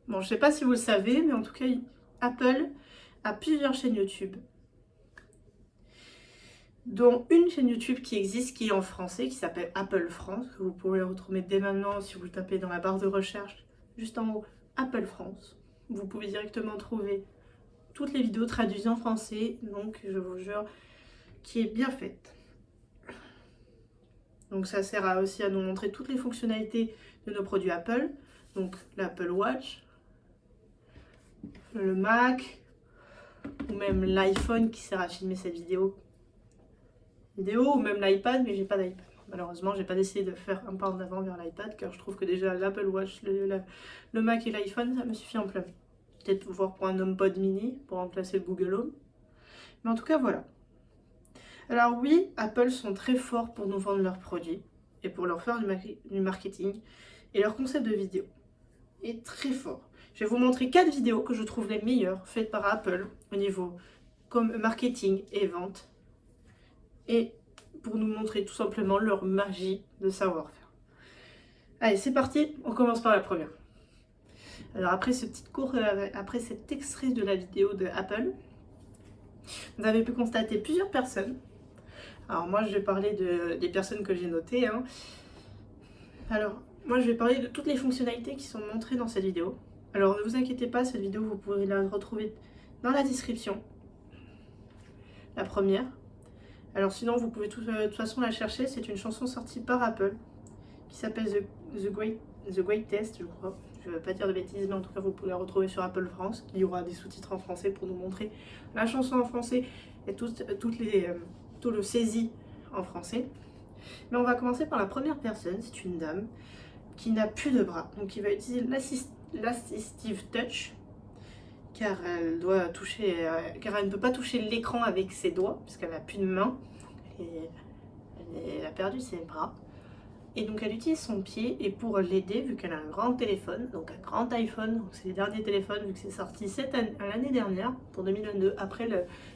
Bon, je sais pas si vous le savez, mais en tout cas, Apple a plusieurs chaînes YouTube, dont une chaîne YouTube qui existe, qui est en français, qui s'appelle Apple France, que vous pourrez retrouver dès maintenant si vous le tapez dans la barre de recherche, juste en haut, Apple France. Vous pouvez directement trouver toutes les vidéos traduites en français, donc je vous jure, qui est bien faite. Donc ça sert aussi à nous montrer toutes les fonctionnalités de nos produits Apple, donc l'Apple Watch, le Mac, ou même l'iPhone qui sert à filmer cette vidéo, ou même l'iPad, mais j'ai pas d'iPad. Malheureusement, j'ai pas décidé de faire un pas en avant vers l'iPad, car je trouve que déjà l'Apple Watch, le Mac et l'iPhone, ça me suffit en plein. Peut-être voir pour un HomePod mini, pour remplacer le Google Home. Mais en tout cas, voilà. Alors oui, Apple sont très forts pour nous vendre leurs produits, et pour leur faire du marketing, et leur concept de vidéo est très fort. Je vais vous montrer 4 vidéos que je trouve les meilleures faites par Apple au niveau comme marketing et vente, et pour nous montrer tout simplement leur magie de savoir-faire. Allez, c'est parti, on commence par la première. Alors après ce petit cours, après cet extrait de la vidéo de Apple, vous avez pu constater plusieurs personnes. Alors moi je vais parler des personnes que j'ai notées. Alors moi je vais parler de toutes les fonctionnalités qui sont montrées dans cette vidéo. Alors ne vous inquiétez pas, cette vidéo vous pourrez la retrouver dans la description. La première. Alors sinon vous pouvez de toute façon la chercher, c'est une chanson sortie par Apple qui s'appelle The Greatest, je crois. Je ne veux pas dire de bêtises, mais en tout cas vous pouvez la retrouver sur Apple France. Il y aura des sous-titres en français pour nous montrer la chanson en français et tout le saisie en français. Mais on va commencer par la première personne, c'est une dame qui n'a plus de bras, donc qui va utiliser l'Assistive Touch, car elle ne peut pas toucher l'écran avec ses doigts, puisqu'elle n'a plus de main, et elle a perdu ses bras. Et donc elle utilise son pied, et pour l'aider, vu qu'elle a un grand téléphone, donc un grand iPhone, donc c'est les derniers téléphones, vu que c'est sorti l'année dernière, pour 2022, après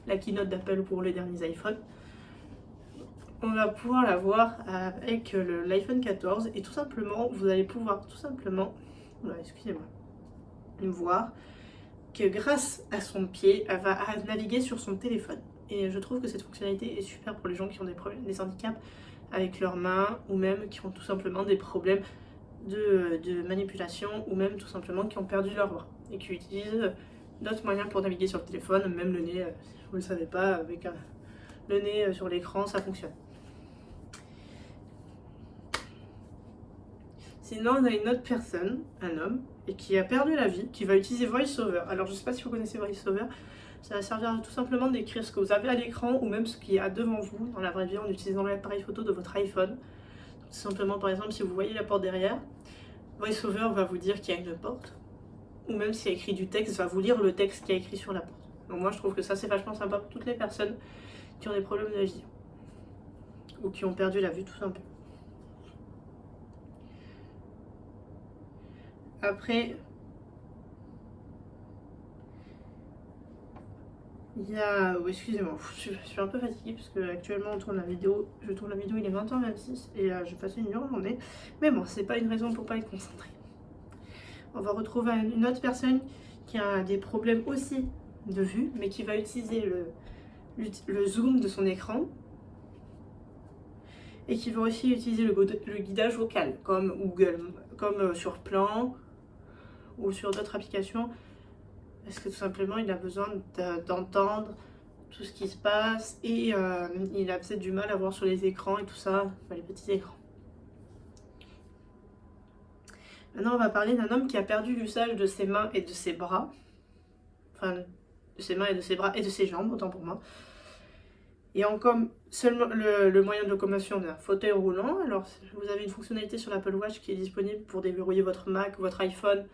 la keynote d'Apple pour les derniers iPhones, on va pouvoir la voir avec l'iPhone 14, et tout simplement, vous allez pouvoir excusez-moi, voir que grâce à son pied, elle va naviguer sur son téléphone. Et je trouve que cette fonctionnalité est super pour les gens qui ont des handicaps avec leurs mains, ou même qui ont tout simplement des problèmes de manipulation, ou même tout simplement qui ont perdu leurs bras et qui utilisent d'autres moyens pour naviguer sur le téléphone, même le nez, si vous ne le savez pas, avec le nez sur l'écran, ça fonctionne. Sinon, on a une autre personne, un homme, et qui a perdu la vie, qui va utiliser VoiceOver. Alors, je ne sais pas si vous connaissez VoiceOver, ça va servir tout simplement d'écrire ce que vous avez à l'écran, ou même ce qu'il y a devant vous, dans la vraie vie, en utilisant l'appareil photo de votre iPhone. Tout simplement, par exemple, si vous voyez la porte derrière, VoiceOver va vous dire qu'il y a une porte, ou même s'il y a écrit du texte, va vous lire le texte qui a écrit sur la porte. Donc moi, je trouve que ça, c'est vachement sympa pour toutes les personnes qui ont des problèmes de vision, ou qui ont perdu la vue, tout simplement. Après, il y a... Oh, excusez-moi, je suis un peu fatiguée parce que actuellement je tourne la vidéo, il est 20h26 et j'ai passé une dure journée. Mais bon, c'est pas une raison pour pas être concentré. On va retrouver une autre personne qui a des problèmes aussi de vue, mais qui va utiliser le zoom de son écran et qui va aussi utiliser le guidage vocal comme Google, comme sur Plan ou sur d'autres applications. Parce que tout simplement, il a besoin d'entendre tout ce qui se passe et il a peut-être du mal à voir sur les écrans et tout ça, enfin, les petits écrans. Maintenant, on va parler d'un homme qui a perdu l'usage de ses mains et de ses bras. Enfin, de ses mains et de ses bras et de ses jambes, autant pour moi. Et en comme seulement le moyen de locomotion d'un fauteuil roulant, alors vous avez une fonctionnalité sur l'Apple Watch qui est disponible pour déverrouiller votre Mac, votre iPhone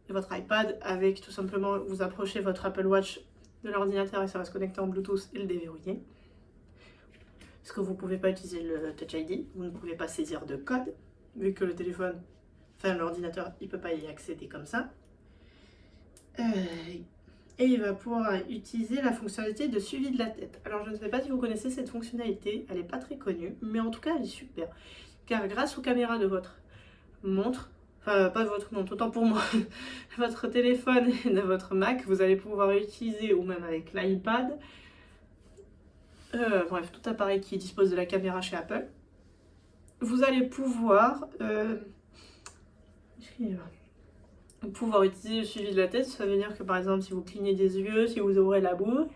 et votre iPad avec tout simplement, vous approchez votre Apple Watch de l'ordinateur et ça va se connecter en Bluetooth et le déverrouiller. Parce que vous ne pouvez pas utiliser le Touch ID, vous ne pouvez pas saisir de code, vu que le téléphone, enfin l'ordinateur, il ne peut pas y accéder comme ça. Et il va pouvoir utiliser la fonctionnalité de suivi de la tête. Alors je ne sais pas si vous connaissez cette fonctionnalité, elle n'est pas très connue, mais en tout cas elle est super. Car grâce aux caméras de votre montre, pas de votre compte, autant pour moi, votre téléphone et de votre Mac, vous allez pouvoir utiliser, ou même avec l'iPad, bref, tout appareil qui dispose de la caméra chez Apple, vous allez pouvoir, utiliser le suivi de la tête. Ça veut dire que par exemple, si vous clignez des yeux, si vous ouvrez la bouche,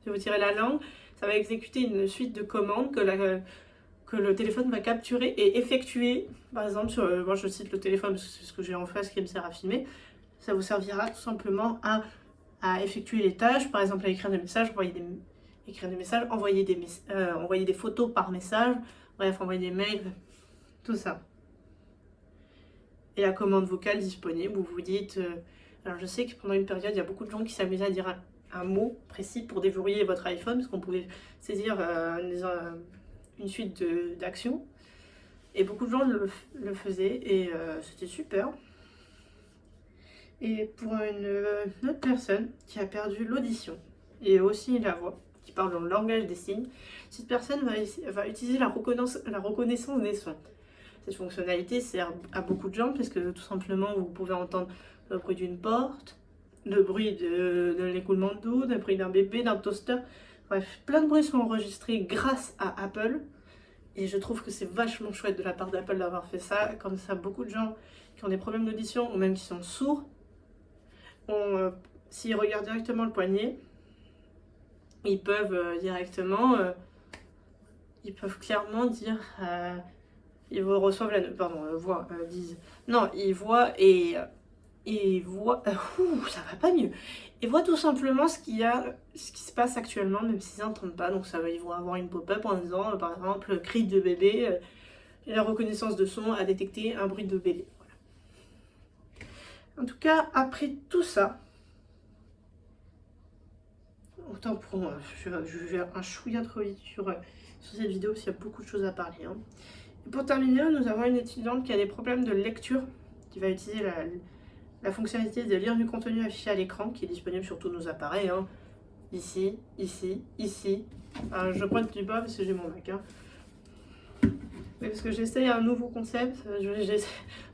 si vous tirez la langue, ça va exécuter une suite de commandes que le téléphone va capturer et effectuer. Par exemple, moi je cite le téléphone parce que c'est ce que j'ai en face qui me sert à filmer. Ça vous servira tout simplement à effectuer les tâches, par exemple à écrire des messages, envoyer des photos par message, bref, envoyer des mails, tout ça. Et la commande vocale disponible où vous dites... alors je sais que pendant une période, il y a beaucoup de gens qui s'amusaient à dire un mot précis pour déverrouiller votre iPhone, parce qu'on pouvait saisir une suite d'actions. Et beaucoup de gens le faisaient, et c'était super. Et pour une autre personne qui a perdu l'audition, et aussi la voix, qui parle dans le langage des signes, cette personne va utiliser la reconnaissance des sons. Cette fonctionnalité sert à beaucoup de gens parce que tout simplement vous pouvez entendre le bruit d'une porte, le bruit de l'écoulement d'eau, le bruit d'un bébé, d'un toaster. Bref, plein de bruits sont enregistrés grâce à Apple. Et je trouve que c'est vachement chouette de la part d'Apple d'avoir fait ça. Comme ça, beaucoup de gens qui ont des problèmes d'audition ou même qui sont sourds, s'ils regardent directement le poignet, ils peuvent ils peuvent clairement dire... ils reçoivent ils voient ça va pas mieux. Ils voient tout simplement ce qui se passe actuellement, même s'ils n'entendent pas. Donc ils vont avoir une pop-up en disant, par exemple, cri de bébé, et la reconnaissance de son a détecté un bruit de bébé. Voilà. En tout cas, après tout ça, autant pour moi, je vais un chouïa trop vite sur cette vidéo parce qu'il y a beaucoup de choses à parler. Hein. Et pour terminer, nous avons une étudiante qui a des problèmes de lecture, qui va utiliser la fonctionnalité de lire du contenu affiché à l'écran, qui est disponible sur tous nos appareils. Hein. Ici, ici, ici. Je pointe du bas parce que j'ai mon Mac. Hein. Mais parce que j'essaye un nouveau concept.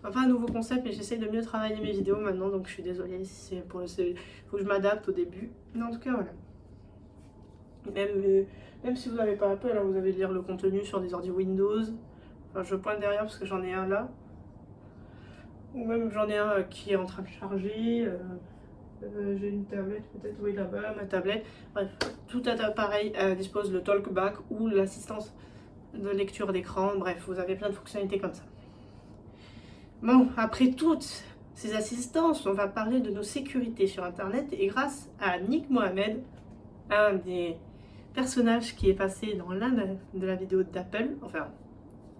Pas un nouveau concept, mais j'essaye de mieux travailler mes vidéos maintenant. Donc je suis désolée si faut que je m'adapte au début. Mais en tout cas, voilà. Même si vous n'avez pas Apple, hein, vous avez lire le contenu sur des ordi Windows. Enfin, je pointe derrière parce que j'en ai un là. Ou même j'en ai un qui est en train de charger. J'ai une tablette peut-être, oui là-bas, ma tablette. Bref, tout appareil dispose le TalkBack ou l'assistance de lecture d'écran. Bref, vous avez plein de fonctionnalités comme ça. Bon, après toutes ces assistances, on va parler de nos sécurités sur Internet. Et grâce à Nick Mohamed, un des personnages qui est passé dans l'un de la vidéo d'Apple, enfin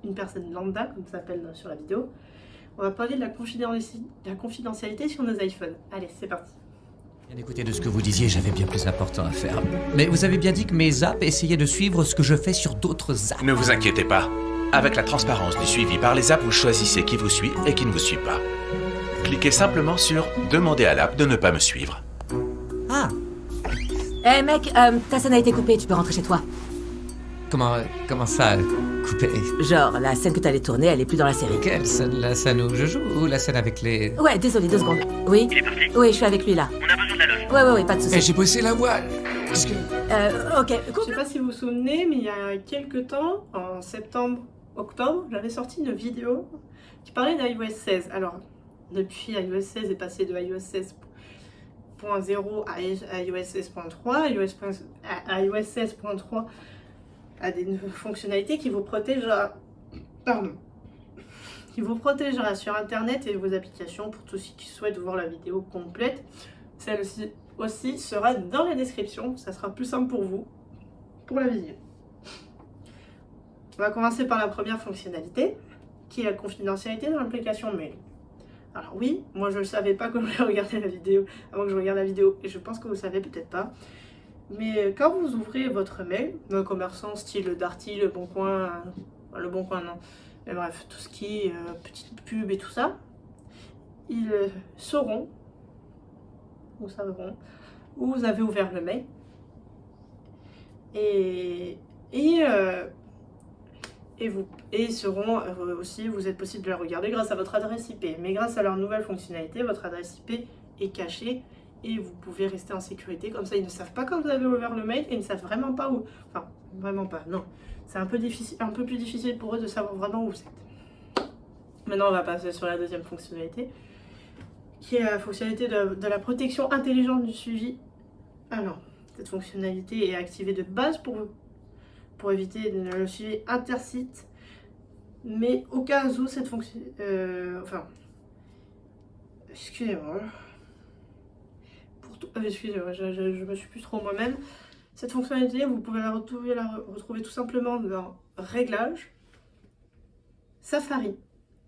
une personne lambda comme ça s'appelle sur la vidéo, on va parler de la confidentialité sur nos iPhones. Allez, c'est parti. Bien écoutez, de ce que vous disiez, j'avais bien plus important à faire. Mais vous avez bien dit que mes apps essayaient de suivre ce que je fais sur d'autres apps. Ne vous inquiétez pas. Avec la transparence du suivi par les apps, vous choisissez qui vous suit et qui ne vous suit pas. Cliquez simplement sur « Demander à l'app de ne pas me suivre ». Ah, Eh mec, ta scène a été coupée, tu peux rentrer chez toi. comment ça, coupé? Genre, la scène que t'allais tourner, elle est plus dans la série. Quelle scène? La scène où je joue ou la scène avec les... Ouais, désolé, 2 secondes. Oui? Il est parti. Oui, je suis avec lui là. On a besoin de la loge. Ouais, pas de soucis. J'ai bossé la voile. Parce que... Ok, Je sais pas si vous vous souvenez, mais il y a quelques temps, en septembre-octobre, j'avais sorti une vidéo qui parlait d'iOS 16. Alors, depuis iOS 16 est passé de iOS 16.0 à iOS 16.3, iOS 16.3 a des fonctionnalités qui vous protégera, sur Internet et vos applications pour tous ceux qui souhaitent voir la vidéo complète. Celle-ci aussi sera dans la description, ça sera plus simple pour vous, pour la vidéo. On va commencer par la première fonctionnalité, qui est la confidentialité dans l'application mail. Alors oui, moi je ne le savais pas quand j'ai regardé la vidéo, avant que je regarde la vidéo, et je pense que vous ne savez peut-être pas. Mais quand vous ouvrez votre mail, un commerçant style Darty, Le Bon Coin, non, mais bref, tout ce qui est petite pub et tout ça, ils sauront, où vous avez ouvert le mail. Et et ils seront aussi, vous êtes possible de la regarder grâce à votre adresse IP. Mais grâce à leur nouvelle fonctionnalité, votre adresse IP est cachée et vous pouvez rester en sécurité. Comme ça, ils ne savent pas quand vous avez ouvert le mail et ils ne savent vraiment pas où. Enfin, vraiment pas, non. C'est un peu plus difficile pour eux de savoir vraiment où vous êtes. Maintenant, on va passer sur la deuxième fonctionnalité, qui est la fonctionnalité de la protection intelligente du suivi. Alors, cette fonctionnalité est activée de base pour éviter le suivi intersite, mais au cas où cette fonction... excusez-moi. Excusez-moi, je me suis plus trop moi-même. Cette fonctionnalité, vous pouvez la retrouver tout simplement dans Réglages, Safari.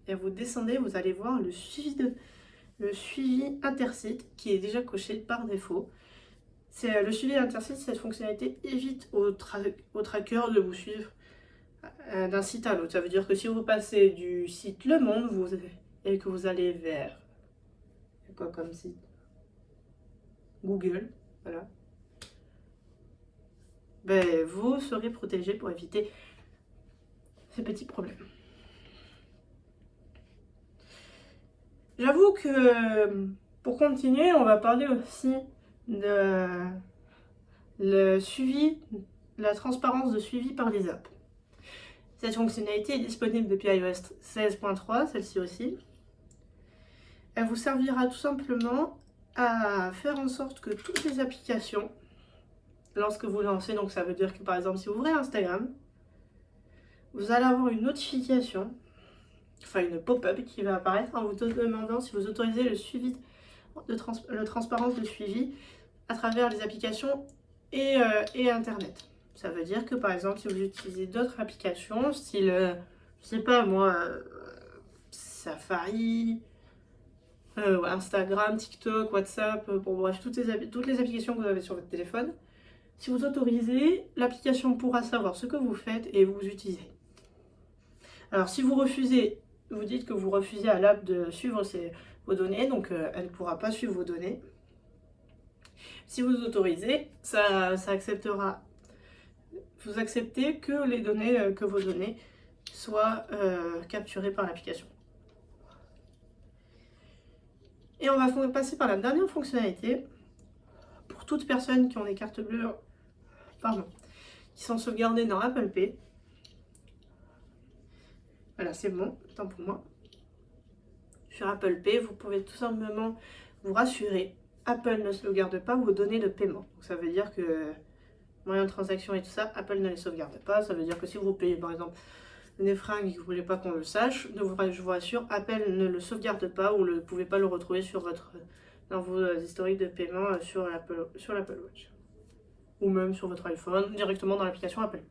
Et vous descendez, vous allez voir le suivi intersite qui est déjà coché par défaut. C'est le suivi intersite, cette fonctionnalité évite au tracker de vous suivre d'un site à l'autre. Ça veut dire que si vous passez du site Le Monde et que vous allez vers... quoi comme site? Google, voilà. Ben, vous serez protégé pour éviter ces petits problèmes. J'avoue que pour continuer, on va parler aussi de la transparence de suivi par les apps. Cette fonctionnalité est disponible depuis iOS 16.3, celle-ci aussi. Elle vous servira tout simplement à faire en sorte que toutes les applications, lorsque vous lancez, donc ça veut dire que par exemple si vous ouvrez Instagram, vous allez avoir une notification, enfin une pop-up qui va apparaître en vous demandant si vous autorisez le suivi de transparence de suivi à travers les applications et Internet. Ça veut dire que par exemple si vous utilisez d'autres applications, style, je sais pas moi, Safari, Instagram, TikTok, WhatsApp, bon bref, toutes les applications que vous avez sur votre téléphone, si vous autorisez, l'application pourra savoir ce que vous faites et vous utilisez. Alors si vous refusez, vous dites que vous refusez à l'app de suivre vos données, donc elle ne pourra pas suivre vos données. Si vous autorisez, ça acceptera. Vous acceptez que vos données soient capturées par l'application. Et on va passer par la dernière fonctionnalité. Pour toutes personnes qui ont des cartes bleues, qui sont sauvegardées dans Apple Pay. Voilà, c'est bon, tant pour moi. Sur Apple Pay, vous pouvez tout simplement vous rassurer. Apple ne sauvegarde pas vos données de paiement. Donc, ça veut dire que moyens de transaction et tout ça, Apple ne les sauvegarde pas. Ça veut dire que si vous payez par exemple des fringues et que vous ne voulez pas qu'on le sache, je vous rassure, Apple ne le sauvegarde pas ou ne pouvez pas le retrouver dans vos historiques de paiement sur l'Apple Watch. Ou même sur votre iPhone, directement dans l'application Apple.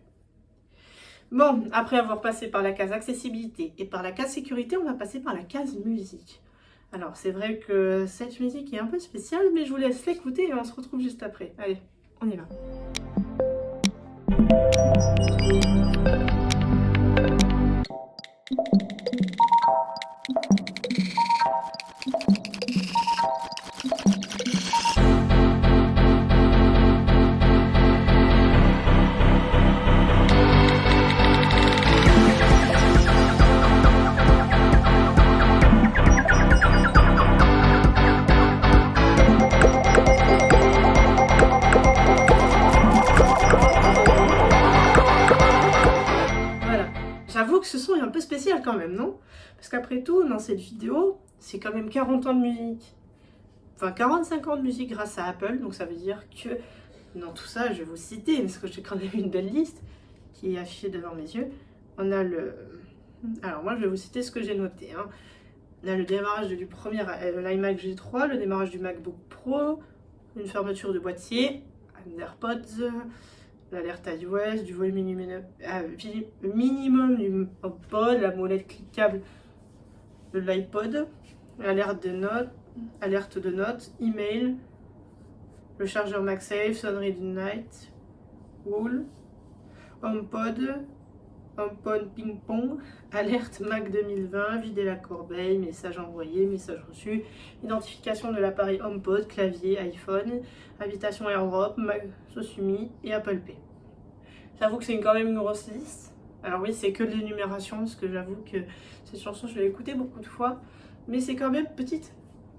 Bon, après avoir passé par la case accessibilité et par la case sécurité, on va passer par la case musique. Alors c'est vrai que cette musique est un peu spéciale, mais je vous laisse l'écouter et on se retrouve juste après. Allez, on y va. J'avoue que ce son est un peu spécial quand même, non? Parce qu'après tout, dans cette vidéo, c'est quand même 40 ans de musique. Enfin, 45 ans de musique grâce à Apple. Donc ça veut dire que dans tout ça, je vais vous citer, parce que j'ai quand même une belle liste qui est affichée devant mes yeux. On a le... Alors moi, je vais vous citer ce que j'ai noté. Hein. On a le démarrage du premier l'iMac G3, le démarrage du MacBook Pro, une fermeture de boîtier, un AirPods... l'alerte iOS, du volume minimum du HomePod, la molette cliquable de l'iPod, alerte de notes, email, le chargeur MagSafe, sonnerie du Night, Wool, HomePod ping-pong, alerte Mac 2020, vider la corbeille, message envoyé, message reçu, identification de l'appareil HomePod, clavier, iPhone, invitation AirDrop, Mac Sosumi et Apple Pay. J'avoue que c'est quand même une grosse liste. Alors oui, c'est que de l'énumération, parce que j'avoue que cette chanson, je l'ai écoutée beaucoup de fois. Mais c'est quand même petite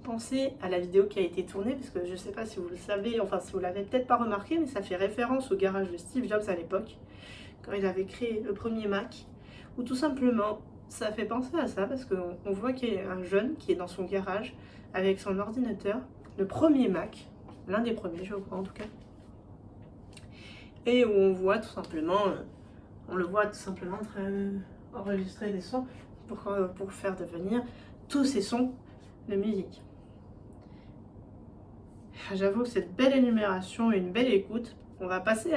pensée à la vidéo qui a été tournée, parce que je sais pas si vous le savez, enfin si vous l'avez peut-être pas remarqué, mais ça fait référence au garage de Steve Jobs à l'époque, quand il avait créé le premier Mac, ou tout simplement, ça fait penser à ça, parce qu'on voit qu'il y a un jeune qui est dans son garage, avec son ordinateur, le premier Mac, l'un des premiers, je crois en tout cas, et où on voit tout simplement, enregistrer des sons pour faire devenir tous ces sons de musique. J'avoue que cette belle énumération et une belle écoute, on va passer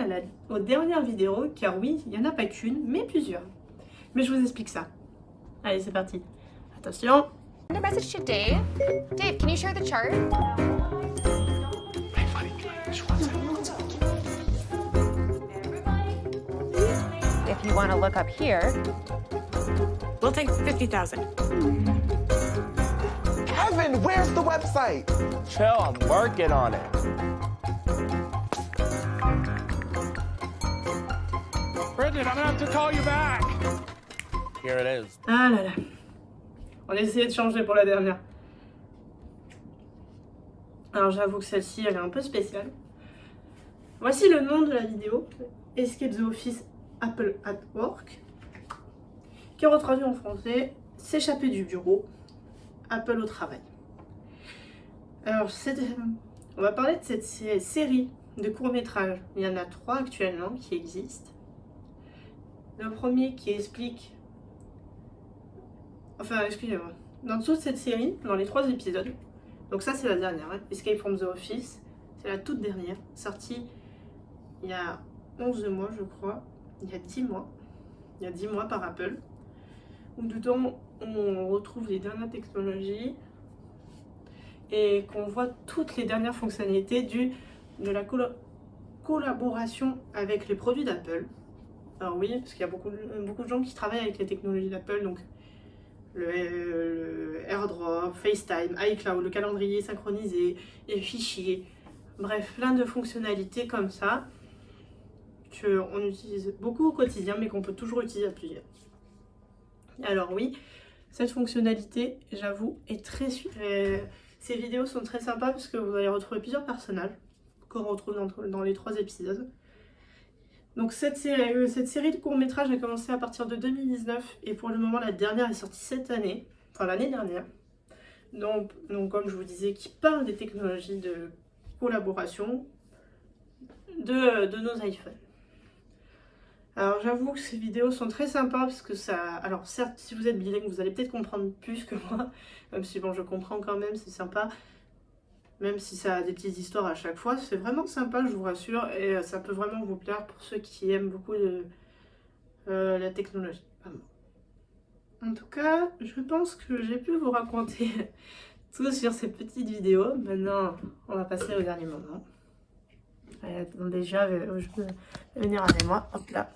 aux dernières vidéos, car oui, il n'y en a pas qu'une, mais plusieurs. Mais je vous explique ça. Allez, c'est parti. Attention. Send a message to Dave. Dave, can you share the chart? If you want to look up here, We'll take 50,000. Kevin, where's the website? Chill, I'm working on it. Bridget, I'm gonna have to call you back. Here it is. Ah là là. On a essayé de changer pour la dernière. Alors j'avoue que celle-ci, elle est un peu spéciale. Voici le nom de la vidéo. Escape the Office Apple at Work. Qui est retraduit en français, s'échapper du bureau, Apple au travail. Alors, on va parler de cette série de courts-métrages. Il y en a 3 actuellement qui existent. Le premier qui explique... Enfin, excusez-moi. Dans toute cette série, dans les 3 épisodes, donc ça c'est la dernière, hein, Escape from the Office, c'est la toute dernière, sortie il y a 11 mois je crois, il y a 10 mois. Il y a 10 mois par Apple. Où dedans on retrouve les dernières technologies et qu'on voit toutes les dernières fonctionnalités de la collaboration avec les produits d'Apple. Alors oui, parce qu'il y a beaucoup de gens qui travaillent avec les technologies d'Apple, donc le AirDrop, FaceTime, iCloud, le calendrier synchronisé, les fichiers, bref, plein de fonctionnalités comme ça qu'on utilise beaucoup au quotidien mais qu'on peut toujours utiliser à plusieurs. Alors oui, cette fonctionnalité, j'avoue, est très... ces vidéos sont très sympas parce que vous allez retrouver plusieurs personnages qu'on retrouve dans les 3 épisodes. Donc cette série de courts-métrages a commencé à partir de 2019 et pour le moment la dernière est sortie cette année, enfin l'année dernière. Donc comme je vous disais, qui parle des technologies de collaboration de nos iPhones. Alors j'avoue que ces vidéos sont très sympas parce que ça... Alors certes, si vous êtes bilingue, vous allez peut-être comprendre plus que moi, même si bon, je comprends quand même, c'est sympa. Même si ça a des petites histoires à chaque fois, c'est vraiment sympa, je vous rassure, et ça peut vraiment vous plaire pour ceux qui aiment beaucoup la technologie. En tout cas, je pense que j'ai pu vous raconter tout sur ces petites vidéos. Maintenant, on va passer au dernier moment. Attendez, je peux venir avec moi, hop là.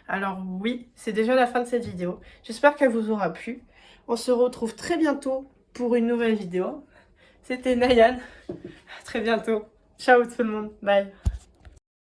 Alors oui, c'est déjà la fin de cette vidéo. J'espère qu'elle vous aura plu. On se retrouve très bientôt pour une nouvelle vidéo. C'était Nayan. À très bientôt. Ciao tout le monde. Bye.